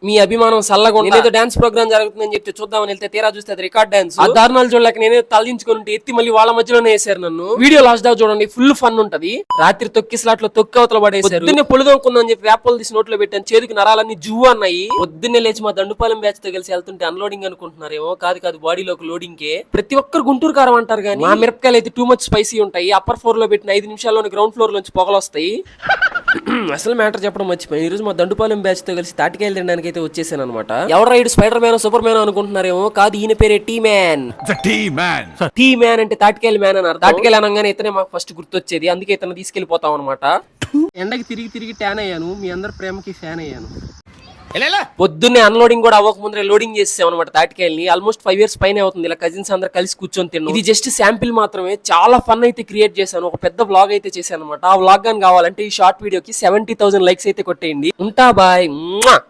మీ అభిమానం సల్లగా నేనేదో డాన్స్ ప్రోగ్రామ్ జరుగుతుందని చెప్తే చూద్దామని వెళ్తే తీరా చూస్తే అది రికార్డ్ డాన్స్. ఆ దారుణాలు చూడలేక నేనేదో తలదించుకుని ఉంటే ఎత్తి మళ్ళీ వాళ్ళ మధ్యలోనే వేసారు నన్ను. వీడియో లాస్ట్ దాకా చూడండి, ఫుల్ ఫన్ ఉంటది. రాత్రి తొక్కి స్లాట్ లో తొక్కి అవతల పడేసారు. పొద్దున్నే పొలిదోకుందని చెప్పి వేపలు తీసి నోట్లో పెట్టాను, చేతికి నరాలన్నీ జువ్వు అన్నాయి. పొద్దున్నే లేచి మా దండుపాలెం బ్యాచ్ తో కలిసి వెళ్తుంటే అన్లోడింగ్ అనుకుంటున్నారేమో, కాదు బాడీలోకి లోడింగ్ కే. ప్రతి ఒక్కరు గుంటూరు కారం అంటారు కానీ మా మిరపకాయలు అయితే టూ మచ్ స్పైసీ ఉంటాయి. అప్పర్ ఫ్లోర్ లో పెట్టిన 5 నిమిషాల్లోనే గ్రౌండ్ ఫ్లోర్ నుంచి పొగలు వస్తాయి. అసలు మ్యాటర్ చెప్పడం మర్చిపోయి, ఈ రోజు మా దండుపాలెం బ్యాచ్ తో కలిసి తాటికాయలు తినడానికి అయితే వచ్చేసాను అనమాట. ఎవరు ride spider man super man అనుకుంటున్నారేమో, కాదు ఈయన పేరే టీ మ్యాన్. టీ మ్యాన్ అంటే తాటికాయలు మ్యాన్ అన్నారు. తాటికాయలు అనగానే ఇతనే మాకు ఫస్ట్ గుర్తొచ్చేది, అందుకే ఇతను తీసుకెళ్లిపోతాం అనమాట. ఎండకి తిరిగి ట్యాన్ అయ్యాను, మీ అందరి ప్రేమకి ఫ్యాన్ అయ్యాను. పొద్దున్నే అన్లోడింగ్ కూడా అవ్వక ముందరే లోడింగ్ చేసాం అనమాట తాటికాయల్ని. ఆల్మోస్ట్ 5 years పైన అవుతుంది ఇలా కజిన్స్ అందరు కలిసి కూర్చొని తిన్నాం. ఇది జస్ట్ శాంపిల్ మాత్రమే, చాలా ఫన్ అయితే క్రియేట్ చేశాను. ఒక పెద్ద వ్లాగ్ అయితే చేశాను అనమాట. ఆ వ్లాగ్ గాని కావాలంటే ఈ షార్ట్ వీడియోకి 70,000 likes అయితే కొట్టేయండి. ఉంటా బాయ్.